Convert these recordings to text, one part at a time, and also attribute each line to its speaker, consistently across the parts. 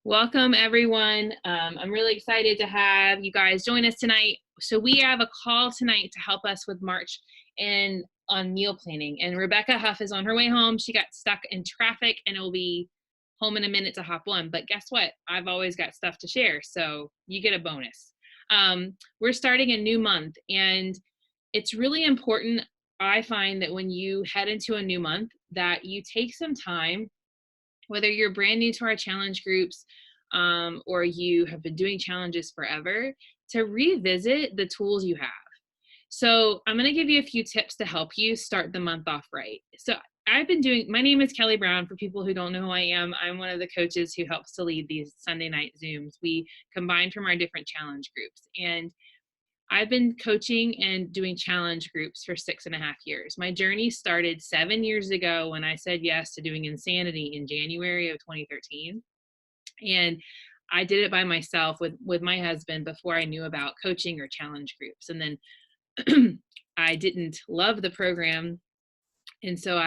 Speaker 1: Welcome, everyone. I'm really excited to have you guys join us tonight. So we have a call tonight to help us with March and on meal planning. And Rebecca Huff is on her way home. She got stuck in traffic and will be home in a minute to hop on. But guess what? I've always got stuff to share, so you get a bonus. We're starting a new month, and it's really important, I find, that when you head into a new month, that you take some time, whether you're brand new to our challenge groups or you have been doing challenges forever, to revisit the tools you have. So I'm going to give you a few tips to help you start the month off right. So my name is Kelly Brown. For people who don't know who I am, I'm one of the coaches who helps to lead these Sunday night Zooms. We combine from our different challenge groups. And I've been coaching and doing challenge groups for 6.5 years. My journey started 7 years ago when I said yes to doing Insanity in January of 2013. And I did it by myself with my husband before I knew about coaching or challenge groups. And then I didn't love the program. And so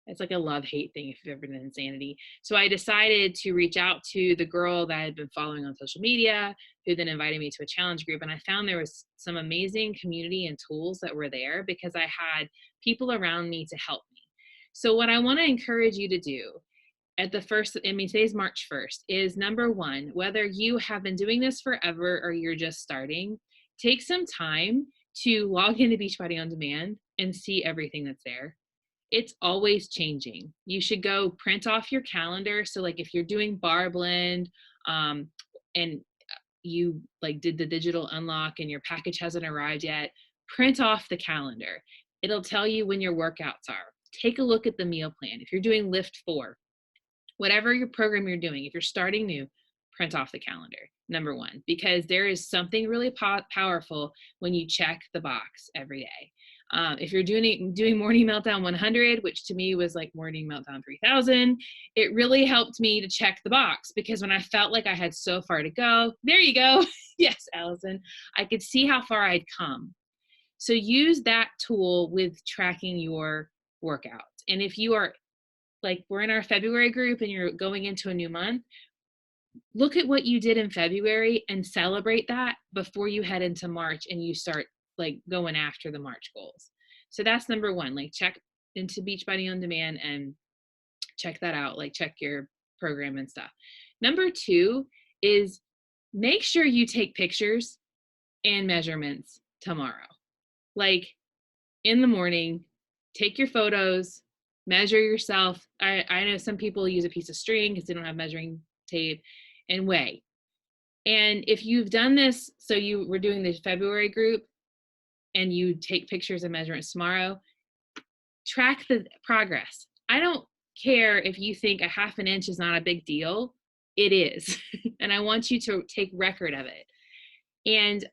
Speaker 1: it's like a love-hate thing if you've ever done Insanity. So I decided to reach out to the girl that I had been following on social media, who then invited me to a challenge group. And I found there was some amazing community and tools that were there because I had people around me to help me. So what I want to encourage you to do at the first, today's March 1st, is number one, whether you have been doing this forever or you're just starting, take some time to log into Beachbody On Demand and see everything that's there. It's always changing. You should go print off your calendar. So like if you're doing Bar Blend and you like did the digital unlock and your package hasn't arrived yet, print off the calendar. It'll tell you when your workouts are. Take a look at the meal plan. If you're doing Lift 4, whatever your program you're doing, if you're starting new, print off the calendar, number one, because there is something really powerful when you check the box every day. If you're doing Morning Meltdown 100, which to me was like Morning Meltdown 3000, it really helped me to check the box because when I felt like I had so far to go, there you go. Yes, Allison, I could see how far I'd come. So use that tool with tracking your workouts. And if you are like, we're in our February group and you're going into a new month, look at what you did in February and celebrate that before you head into March and you start like going after the March goals. So that's number one, like check into Beachbody On Demand and check that out, like check your program and stuff. Number two is make sure you take pictures and measurements tomorrow. Like in the morning, take your photos, measure yourself. I know some people use a piece of string because they don't have measuring tape, and weigh. And if you've done this, so you were doing the February group and you take pictures and measurements tomorrow, track the progress. I don't care if you think a half an inch is not a big deal. It is. And I want you to take record of it. And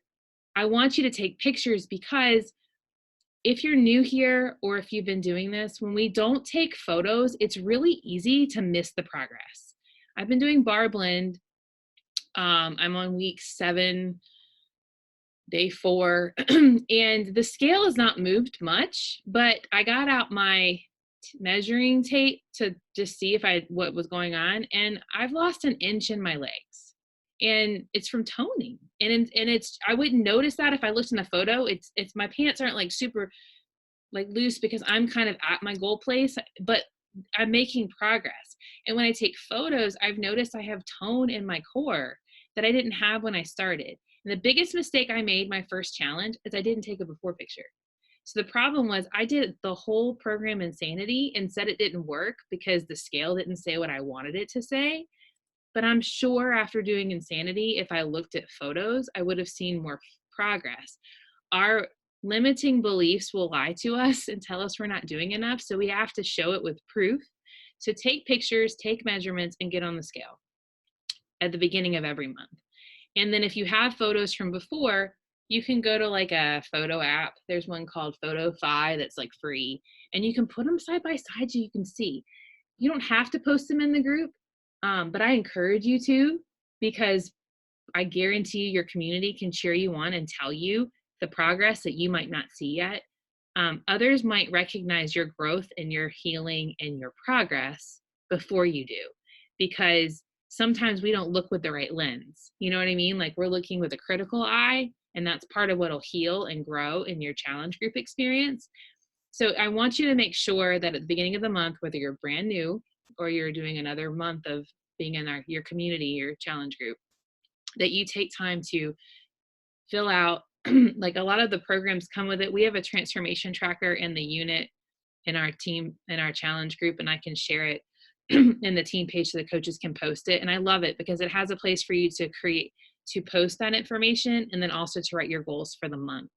Speaker 1: I want you to take pictures because if you're new here or if you've been doing this, when we don't take photos, it's really easy to miss the progress. I've been doing Bar Blend. I'm on week 7, day 4, and the scale has not moved much, but I got out my measuring tape to just see what was going on, and I've lost 1 inch in my legs, and it's from toning. And it's I wouldn't notice that if I looked in the photo. It's my pants aren't like super like loose because I'm kind of at my goal place, but I'm making progress. And when I take photos, I've noticed I have tone in my core that I didn't have when I started. And the biggest mistake I made my first challenge is I didn't take a before picture. So the problem was I did the whole program Insanity and said it didn't work because the scale didn't say what I wanted it to say. But I'm sure after doing Insanity, if I looked at photos, I would have seen more progress. Our limiting beliefs will lie to us and tell us we're not doing enough. So we have to show it with proof. So take pictures, take measurements, and get on the scale at the beginning of every month. And then if you have photos from before, you can go to like a photo app. There's one called Photo-Fi that's like free. And you can put them side by side so you can see. You don't have to post them in the group, but I encourage you to, because I guarantee your community can cheer you on and tell you the progress that you might not see yet. Others might recognize your growth and your healing and your progress before you do, because sometimes we don't look with the right lens. You know what I mean? Like we're looking with a critical eye, and that's part of what'll heal and grow in your challenge group experience. So I want you to make sure that at the beginning of the month, whether you're brand new or you're doing another month of being in your community, your challenge group, that you take time to fill out, like a lot of the programs come with it. We have a transformation tracker in the unit in our team, in our challenge group, and I can share it in the team page so the coaches can post it. And I love it because it has a place for you to post that information, and then also to write your goals for the month,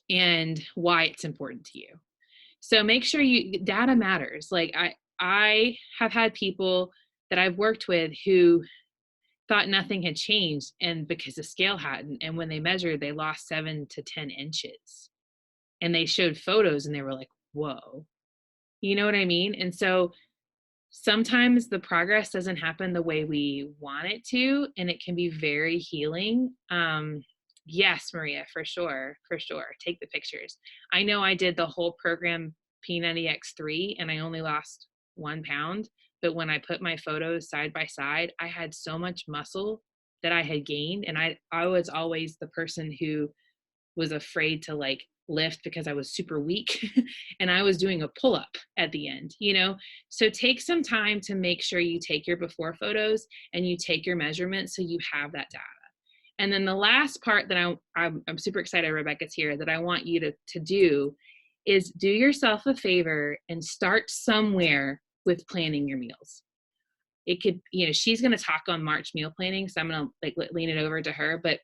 Speaker 1: and why it's important to you. So make sure data matters. Like I have had people that I've worked with who thought nothing had changed, and because the scale hadn't, and when they measured, they lost 7 to 10 inches, and they showed photos and they were like, whoa, you know what I mean? And so sometimes the progress doesn't happen the way we want it to, and it can be very healing. Yes, Maria, for sure. Take the pictures. I know I did the whole program P90X3 and I only lost 1 pound, but when I put my photos side by side, I had so much muscle that I had gained. And I was always the person who was afraid to like lift because I was super weak and I was doing a pull-up at the end, you know? So take some time to make sure you take your before photos and you take your measurements so you have that data. And then the last part that I'm super excited Rebecca's here, that I want you to do is do yourself a favor and start somewhere with planning your meals. It could, you know, she's going to talk on March meal planning, so I'm going to like lean it over to her, but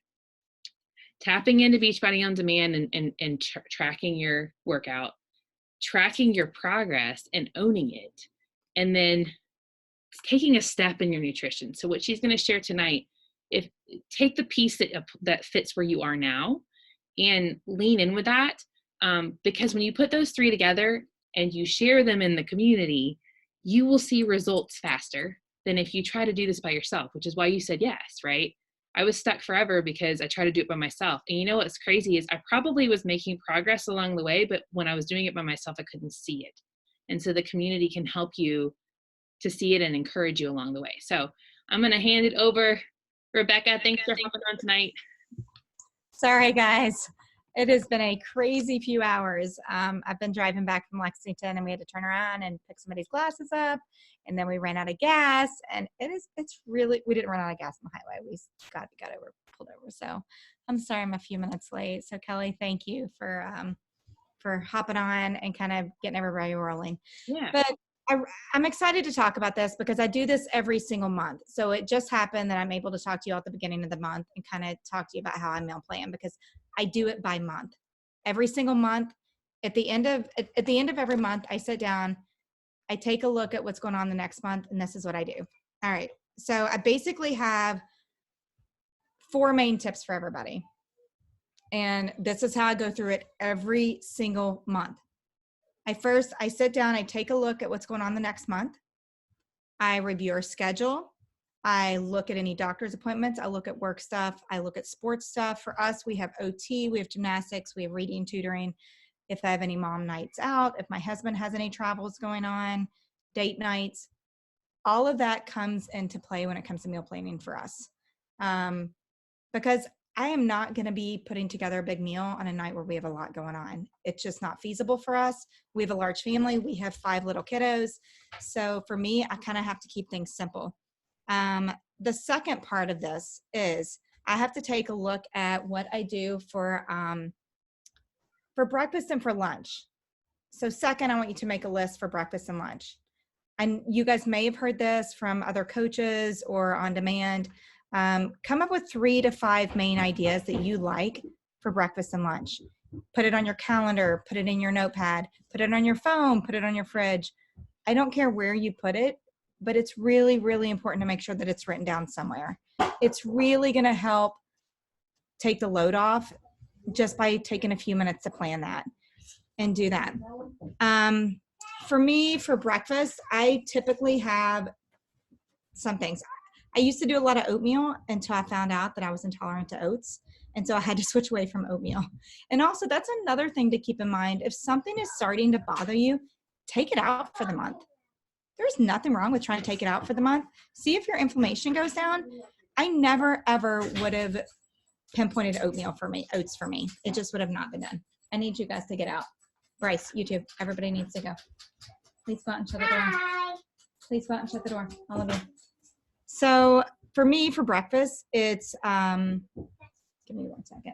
Speaker 1: tapping into Beachbody On Demand and tracking your workout, tracking your progress and owning it, and then taking a step in your nutrition. So what she's going to share tonight, take the piece that fits where you are now and lean in with that, because when you put those 3 together and you share them in the community, you will see results faster than if you try to do this by yourself, which is why you said yes, right? I was stuck forever because I tried to do it by myself. And you know what's crazy is I probably was making progress along the way, but when I was doing it by myself, I couldn't see it. And so the community can help you to see it and encourage you along the way. So I'm going to hand it over. Rebecca, thanks for hopping on tonight.
Speaker 2: Sorry, guys. It has been a crazy few hours. I've been driving back from Lexington and we had to turn around and pick somebody's glasses up. And then we ran out of gas. And it's really, we didn't run out of gas on the highway. We got pulled over. So I'm sorry I'm a few minutes late. So Kelly, thank you for hopping on and kind of getting everybody rolling.
Speaker 1: Yeah.
Speaker 2: But I'm excited to talk about this because I do this every single month. So it just happened that I'm able to talk to you at the beginning of the month and kind of talk to you about how I meal plan, because I do it by month. Every single month, at the end of every month, I sit down, I take a look at what's going on the next month, and this is what I do. All right. So I basically have 4 main tips for everybody. And this is how I go through it every single month. I sit down, I take a look at what's going on the next month. I review our schedule. I look at any doctor's appointments. I look at work stuff. I look at sports stuff. For us, we have OT, we have gymnastics, we have reading, tutoring. If I have any mom nights out, if my husband has any travels going on, date nights, all of that comes into play when it comes to meal planning for us. Because I am not going to be putting together a big meal on a night where we have a lot going on. It's just not feasible for us. We have a large family. We have 5 little kiddos. So for me, I kind of have to keep things simple. The second part of this is I have to take a look at what I do for breakfast and for lunch. So second, I want you to make a list for breakfast and lunch. And you guys may have heard this from other coaches or on demand. Come up with 3 to 5 main ideas that you like for breakfast and lunch. Put it on your calendar, put it in your notepad, put it on your phone, put it on your fridge. I don't care where you put it, but it's really, really important to make sure that it's written down somewhere. It's really going to help take the load off just by taking a few minutes to plan that and do that. For me, for breakfast, I typically have some things. I used to do a lot of oatmeal until I found out that I was intolerant to oats. And so I had to switch away from oatmeal. And also, that's another thing to keep in mind. If something is starting to bother you, take it out for the month. there's nothing wrong with trying to take it out for the month. See if your inflammation goes down. I never, ever would have pinpointed oats for me. It just would have not been done. I need you guys to get out. Bryce, you too. Everybody needs to go. Please go out and shut the door. Please go out and shut the door, all of you. So for me, for breakfast, it's, give me 1 second.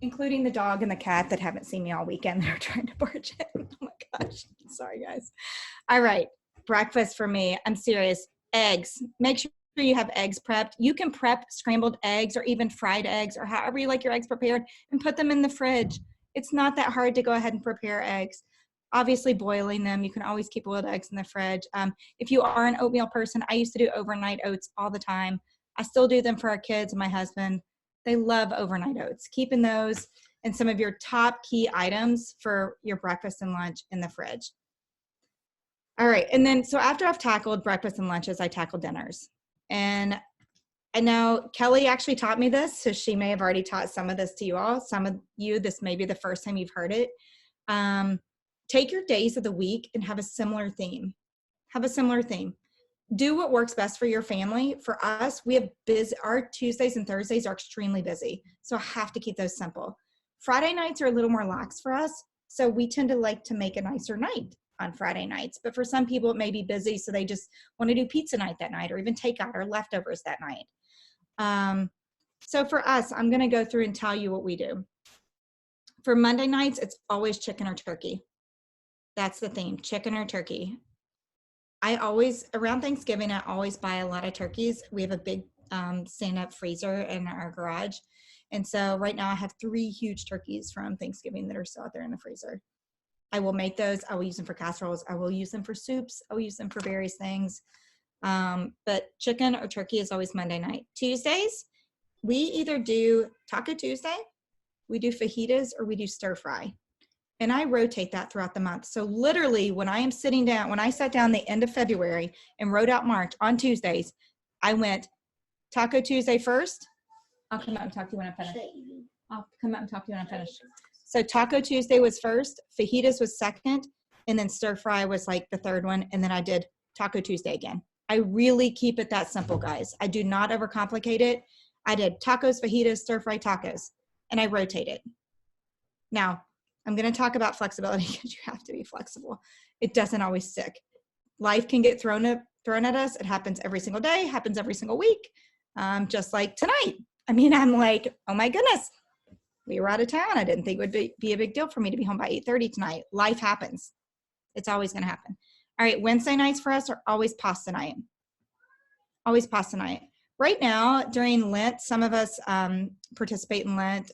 Speaker 2: Including the dog and the cat that haven't seen me all weekend that are trying to barge in. Oh my gosh. Sorry, guys. All right. Breakfast for me. I'm serious. Eggs. Make sure you have eggs prepped. You can prep scrambled eggs or even fried eggs or however you like your eggs prepared and put them in the fridge. It's not that hard to go ahead and prepare eggs. Obviously boiling them. You can always keep boiled eggs in the fridge. If you are an oatmeal person, I used to do overnight oats all the time. I still do them for our kids and my husband. They love overnight oats. Keeping those and some of your top key items for your breakfast and lunch in the fridge. All right, and then so after I've tackled breakfast and lunches, I tackle dinners. And I know Kelly actually taught me this, so she may have already taught some of this to you all. Some of you, this may be the first time you've heard it. Take your days of the week and have a similar theme. Have a similar theme. Do what works best for your family. For us, we have our Tuesdays and Thursdays are extremely busy, so I have to keep those simple. Friday nights are a little more lax for us, so we tend to like to make a nicer night on Friday nights. But for some people, it may be busy, so they just want to do pizza night that night or even takeout or leftovers that night. So for us, I'm going to go through and tell you what we do. For Monday nights, it's always chicken or turkey. That's the theme, chicken or turkey. Around Thanksgiving, I always buy a lot of turkeys. We have a big stand-up freezer in our garage. And so right now I have 3 huge turkeys from Thanksgiving that are still out there in the freezer. I will make those. I will use them for casseroles. I will use them for soups. I will use them for various things. But chicken or turkey is always Monday night. Tuesdays, we either do Taco Tuesday, we do fajitas, or we do stir fry. And I rotate that throughout the month. So literally when I sat down the end of February and wrote out March on Tuesdays, I went Taco Tuesday first. I'll come out and talk to you when I'm finished. I'll come out and talk to you when I'm finished. So Taco Tuesday was first, fajitas was second, and then stir fry was like the third one. And then I did Taco Tuesday again. I really keep it that simple, guys. I do not overcomplicate it. I did tacos, fajitas, stir fry tacos, and I rotate it. Now, I'm going to talk about flexibility because you have to be flexible. It doesn't always stick. Life can get thrown at us. It happens every single day, happens every single week, just like tonight. I mean, I'm like, oh my goodness, we were out of town. I didn't think it would be a big deal for me to be home by 8:30 tonight. Life happens. It's always going to happen. All right, Wednesday nights for us are always pasta night. Always pasta night. Right now, during Lent, some of us participate in Lent.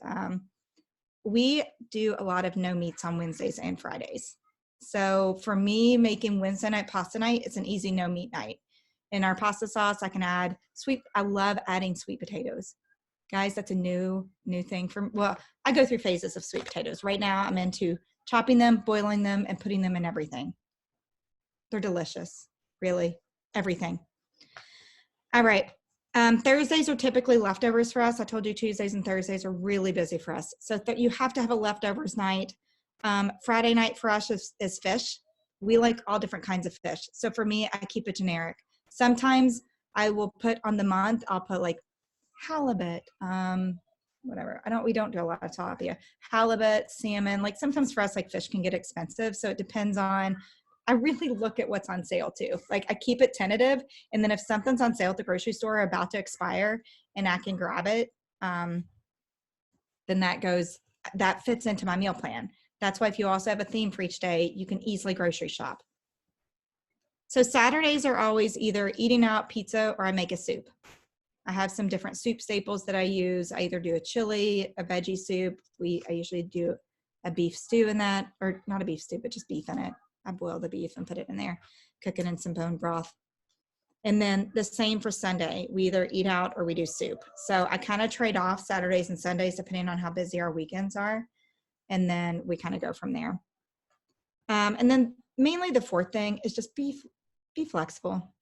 Speaker 2: We do a lot of no meats on Wednesdays and Fridays. So for me, making Wednesday night pasta night, it's an easy no meat night. In our pasta sauce, I can add I love adding sweet potatoes. Guys, that's a new thing I go through phases of sweet potatoes. Right now, I'm into chopping them, boiling them, and putting them in everything. They're delicious, really, everything. All right. Thursdays are typically leftovers for us. I told you Tuesdays and Thursdays are really busy for us. So you have to have a leftovers night. Friday night for us is fish. We like all different kinds of fish. So for me, I keep it generic. Sometimes I will put on the month, I'll put like halibut, whatever. We don't do a lot of tilapia. Halibut, salmon, like sometimes for us, like fish can get expensive. So it depends on, I really look at what's on sale too. Like I keep it tentative. And then if something's on sale at the grocery store or about to expire and I can grab it, then that fits into my meal plan. That's why if you also have a theme for each day, you can easily grocery shop. So Saturdays are always either eating out pizza or I make a soup. I have some different soup staples that I use. I either do a chili, a veggie soup. I usually do a beef stew in that, or not a beef stew, but just beef in it. I boil the beef and put it in there, cook it in some bone broth. And then the same for Sunday. We either eat out or we do soup. So I kind of trade off Saturdays and Sundays depending on how busy our weekends are. And then we kind of go from there. And then mainly the fourth thing is just be flexible.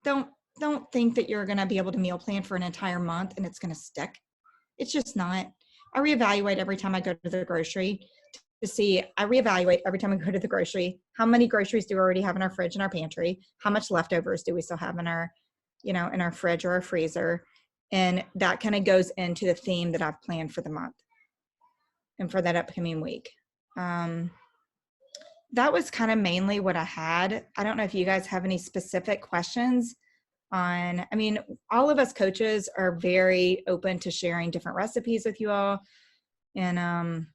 Speaker 2: Don't think that you're going to be able to meal plan for an entire month and it's going to stick. It's just not. I reevaluate every time I go to the grocery. to see, I reevaluate every time I go to the grocery. How many groceries do we already have in our fridge and our pantry? How much leftovers do we still have in our, in our fridge or our freezer? And that kind of goes into the theme that I've planned for the month and for that upcoming week. That was kind of mainly what I had. I don't know if you guys have any specific questions on, I mean, all of us coaches are very open to sharing different recipes with you all. And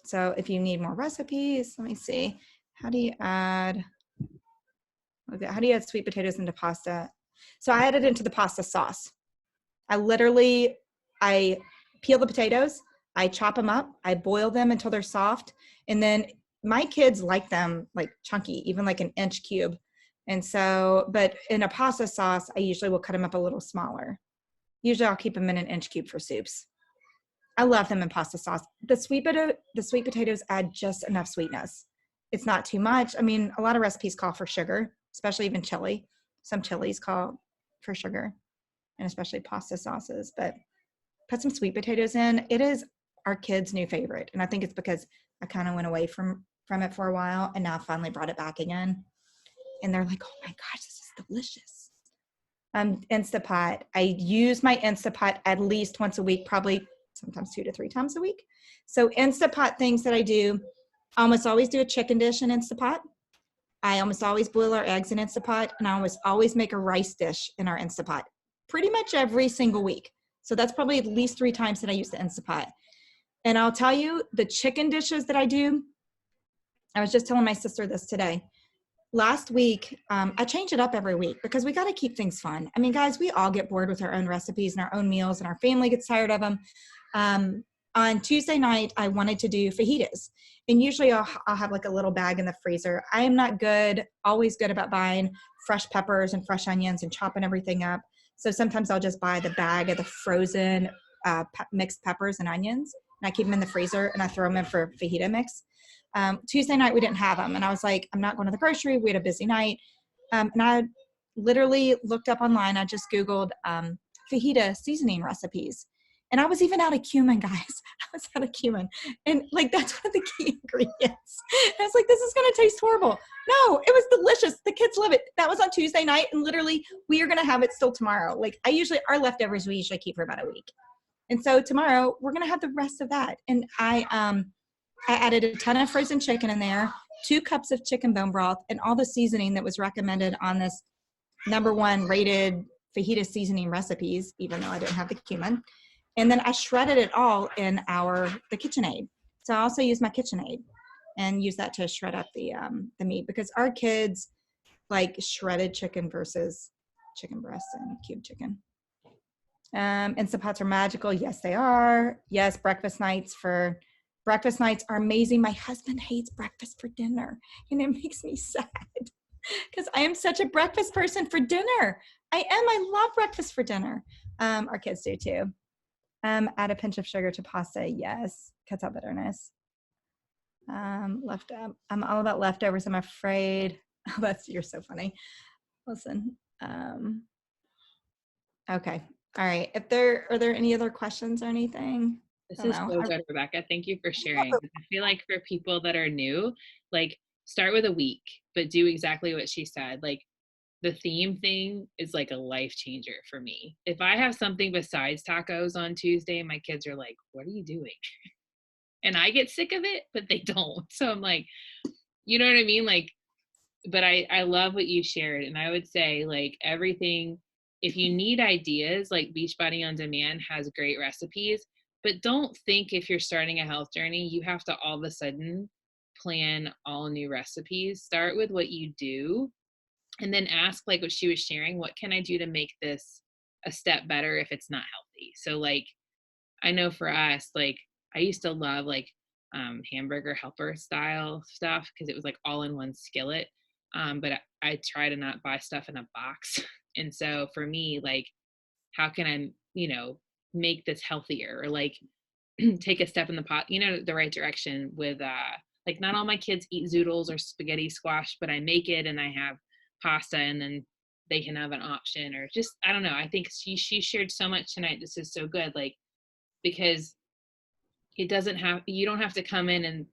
Speaker 2: so if you need more recipes, let me see. How do you add sweet potatoes into pasta? So I add it into the pasta sauce. I peel the potatoes, I chop them up, I boil them until they're soft. And then my kids like them like chunky, even like an inch cube. And so, but in a pasta sauce, I usually will cut them up a little smaller. Usually I'll keep them in an inch cube for soups. I love them in pasta sauce. The sweet potatoes add just enough sweetness. It's not too much. I mean, a lot of recipes call for sugar, especially even chili. Some chilies call for sugar, and especially pasta sauces, but put some sweet potatoes in. It is our kids' new favorite. And I think it's because I kind of went away from it for a while and now I finally brought it back again. And they're like, oh my gosh, this is delicious. Instapot. I use my Instapot at least once a week, probably sometimes 2 to 3 times a week. So Instapot things that I do, I almost always do a chicken dish in Instapot. I almost always boil our eggs in Instapot, and I always make a rice dish in our Instapot pretty much every single week. So that's probably at least 3 times that I use the Instapot. And I'll tell you, the chicken dishes that I do, I was just telling my sister this today. Last week, I change it up every week because we got to keep things fun. I mean, guys, we all get bored with our own recipes and our own meals, and our family gets tired of them. On Tuesday night, I wanted to do fajitas. And usually I'll have like a little bag in the freezer. I am not always good about buying fresh peppers and fresh onions and chopping everything up. So sometimes I'll just buy the bag of the frozen mixed peppers and onions, and I keep them in the freezer and I throw them in for fajita mix. Tuesday night, we didn't have them. And I was like, I'm not going to the grocery. We had a busy night. And I literally looked up online. I just Googled fajita seasoning recipes. And I was even out of cumin, guys. I was out of cumin. And like, that's one of the key ingredients. And I was like, this is going to taste horrible. No, it was delicious. The kids love it. That was on Tuesday night. And literally, we are going to have it still tomorrow. Like our leftovers, we usually keep for about a week. And so tomorrow, we're going to have the rest of that. And I added a ton of frozen chicken in there, 2 cups of chicken bone broth, and all the seasoning that was recommended on this #1 rated fajita seasoning recipes, even though I didn't have the cumin. And then I shredded it all in the KitchenAid. So I also use my KitchenAid and use that to shred up the meat, because our kids like shredded chicken versus chicken breasts and cube chicken. Instapots are magical. Yes, they are. Yes, breakfast nights are amazing. My husband hates breakfast for dinner, and it makes me sad because I am such a breakfast person for dinner. I love breakfast for dinner. Our kids do too. Add a pinch of sugar to pasta. Yes, cuts out bitterness. I'm all about leftovers, I'm afraid. Oh, you're so funny. Listen. Okay. All right. Are there any other questions or anything?
Speaker 1: This is so good, Rebecca. Thank you for sharing. I feel like for people that are new, like start with a week, but do exactly what she said. Like the theme thing is like a life changer for me. If I have something besides tacos on Tuesday, my kids are like, what are you doing? And I get sick of it, but they don't. So I'm like, you know what I mean? Like, but I love what you shared. And I would say like everything, if you need ideas, like Beachbody On Demand has great recipes, but don't think if you're starting a health journey, you have to all of a sudden plan all new recipes. Start with what you do and then ask, like what she was sharing, what can I do to make this a step better if it's not healthy? So like, I know for us, like I used to love like hamburger helper style stuff because it was like all in one skillet. But I try to not buy stuff in a box. And so for me, like, how can I, make this healthier, or like take a step in the right direction with, like not all my kids eat zoodles or spaghetti squash, but I make it and I have pasta and then they can have an option, or just, I don't know. I think she shared so much tonight. This is so good. Like, because you don't have to come in and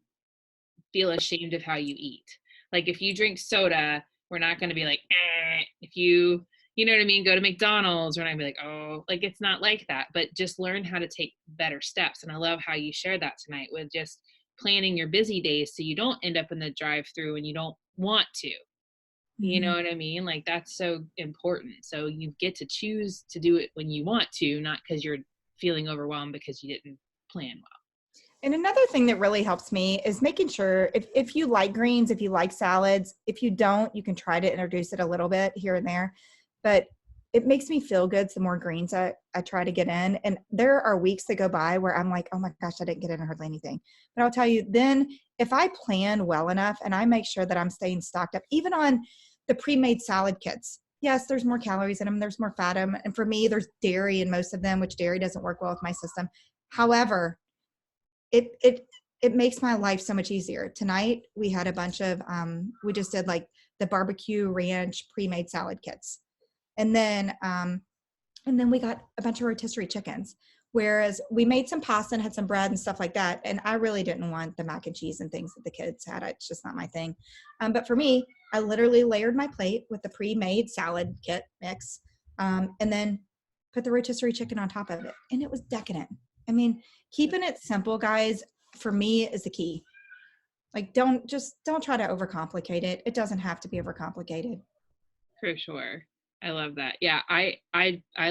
Speaker 1: feel ashamed of how you eat. Like if you drink soda, we're not going to be like, eh. If you know what I mean, go to McDonald's, we're not going to be like, oh, like it's not like that, but just learn how to take better steps. And I love how you shared that tonight with just planning your busy days so you don't end up in the drive through and you don't want to. You know
Speaker 2: Mhm.
Speaker 1: what I mean? Like that's so important. So you get to choose to do it when you want to, not because you're feeling overwhelmed because you didn't plan well.
Speaker 2: And another thing that really helps me is making sure if you like greens, if you like salads, if you don't, you can try to introduce it a little bit here and there. But it makes me feel good the more greens I try to get in. And there are weeks that go by where I'm like, oh my gosh, I didn't get in hardly anything. But I'll tell you, then if I plan well enough and I make sure that I'm staying stocked up, even on the pre-made salad kits. Yes, there's more calories in them, there's more fat in them. And for me, there's dairy in most of them, which dairy doesn't work well with my system. However, it makes my life so much easier. Tonight we had a bunch of we just did like the barbecue ranch pre-made salad kits. And then we got a bunch of rotisserie chickens. Whereas we made some pasta and had some bread and stuff like that. And I really didn't want the mac and cheese and things that the kids had. It's just not my thing. But for me, I literally layered my plate with the pre-made salad kit mix, and then put the rotisserie chicken on top of it. And it was decadent. I mean, keeping it simple, guys, for me is the key. Like, don't try to overcomplicate it. It doesn't have to be overcomplicated.
Speaker 1: For sure. I love that. Yeah, I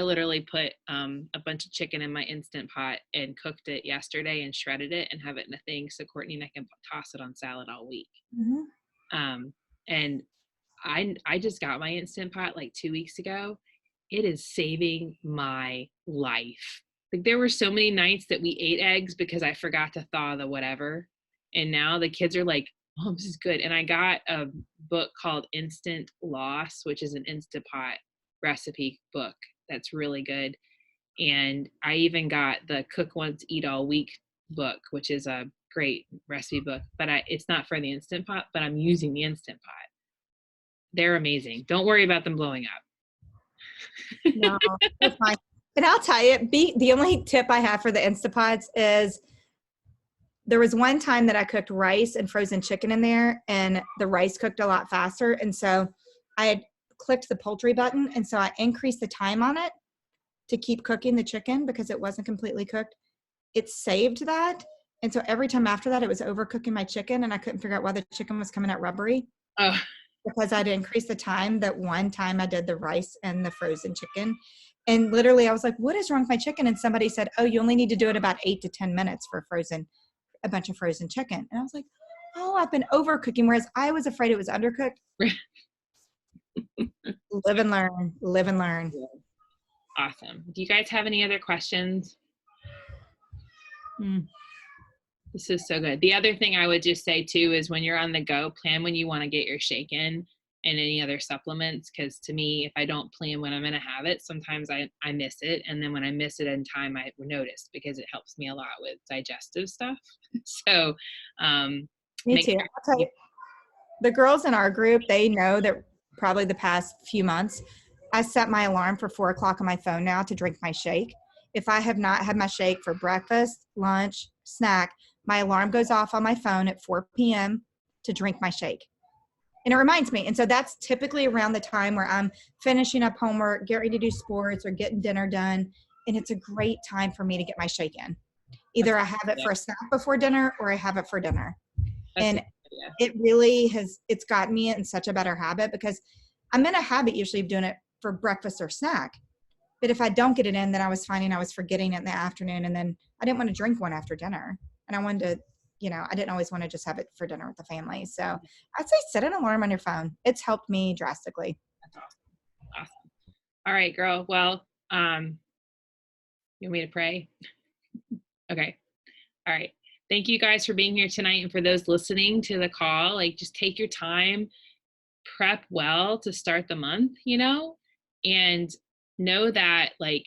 Speaker 1: literally put a bunch of chicken in my instant pot and cooked it yesterday and shredded it and have it in a thing so Courtney and I can toss it on salad all week.
Speaker 2: Mhm.
Speaker 1: Um and I just got my instant pot like 2 weeks ago. It is saving my life. Like there were so many nights that we ate eggs because I forgot to thaw the whatever. And now the kids are like, "Oh, this is good." And I got a book called Instant Loss, which is an Instapot recipe book that's really good. And I even got the Cook Once Eat All Week book, which is a great recipe book, but it's not for the Instant Pot, but I'm using the Instant Pot. They're amazing. Don't worry about them blowing up.
Speaker 2: No, that's fine. And I'll tell you, the only tip I have for the Instapots is there was one time that I cooked rice and frozen chicken in there, and the rice cooked a lot faster. And so I had clicked the poultry button, and so I increased the time on it to keep cooking the chicken because it wasn't completely cooked. It saved that. And so every time after that, it was overcooking my chicken, and I couldn't figure out why the chicken was coming out rubbery
Speaker 1: Oh,
Speaker 2: because I'd increased the time that one time I did the rice and the frozen chicken. And literally, I was like, what is wrong with my chicken? And somebody said, oh, you only need to do it about 8 to 10 minutes for a bunch of frozen chicken. And I was like, oh, I've been overcooking, whereas I was afraid it was undercooked. Live and learn, live and learn.
Speaker 1: awesome. Do you guys have any other questions?
Speaker 2: Mm.
Speaker 1: This is so good. The other thing I would just say too is when you're on the go, plan when you want to get your shake in and any other supplements. Because to me, if I don't plan when I'm going to have it, sometimes I miss it. And then when I miss it in time, I notice because it helps me a lot with digestive stuff. So
Speaker 2: Me
Speaker 1: make
Speaker 2: too.
Speaker 1: sure
Speaker 2: I'll tell you, the girls in our group, they know that probably the past few months, I set my alarm for 4 o'clock on my phone now to drink my shake. If I have not had my shake for breakfast, lunch, snack, my alarm goes off on my phone at 4 p.m. to drink my shake. And it reminds me. And so that's typically around the time where I'm finishing up homework, getting ready to do sports or getting dinner done. And it's a great time for me to get my shake in.
Speaker 1: that's
Speaker 2: Either I have it
Speaker 1: yeah,
Speaker 2: for a snack before dinner or I have it for dinner.
Speaker 1: that's a
Speaker 2: And
Speaker 1: good idea.
Speaker 2: it really it's gotten me in such a better habit because I'm in a habit usually of doing it for breakfast or snack. But if I don't get it in, then I was finding I was forgetting it in the afternoon. And then I didn't want to drink one after dinner. And I wanted to, I didn't always want to just have it for dinner with the family. So I'd say set an alarm on your phone. It's helped me drastically.
Speaker 1: That's awesome. Awesome. All right, girl. Well, you want me to pray? Okay. All right. Thank you guys for being here tonight. And for those listening to the call, like just take your time, prep well to start the month, and know that like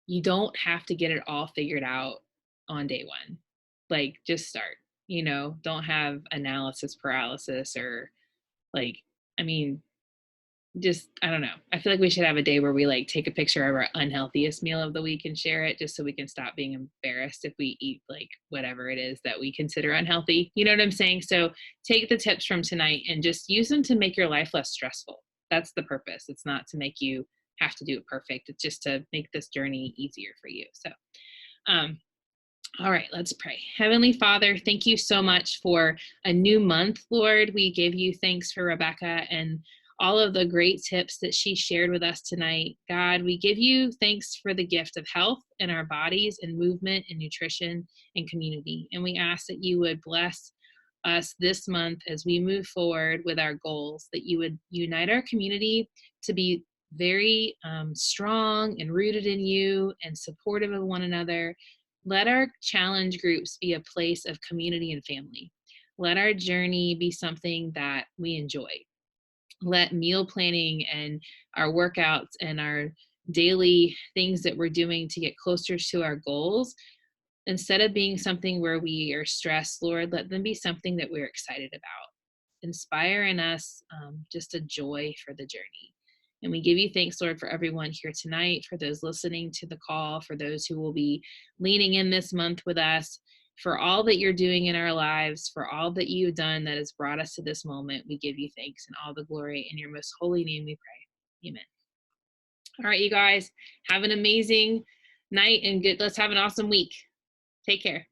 Speaker 1: you don't have to get it all figured out on day one. Like just start, don't have analysis paralysis or like, I mean, just, I don't know. I feel like we should have a day where we like take a picture of our unhealthiest meal of the week and share it, just so we can stop being embarrassed if we eat like whatever it is that we consider unhealthy. You know what I'm saying? So take the tips from tonight and just use them to make your life less stressful. That's the purpose. It's not to make you have to do it perfect. It's just to make this journey easier for you. So, um, all right, let's pray. Heavenly Father, thank you so much for a new month, Lord. We give you thanks for Rebecca and all of the great tips that she shared with us tonight. God, we give you thanks for the gift of health in our bodies and movement and nutrition and community. And we ask that you would bless us this month as we move forward with our goals, that you would unite our community to be very strong and rooted in you and supportive of one another. Let our challenge groups be a place of community and family. Let our journey be something that we enjoy. Let meal planning and our workouts and our daily things that we're doing to get closer to our goals, instead of being something where we are stressed, Lord, let them be something that we're excited about. Inspire in us just a joy for the journey. And we give you thanks, Lord, for everyone here tonight, for those listening to the call, for those who will be leaning in this month with us, for all that you're doing in our lives, for all that you've done that has brought us to this moment. We give you thanks and all the glory. In your most holy name we pray. Amen. All right, you guys, have an amazing night and let's have an awesome week. Take care.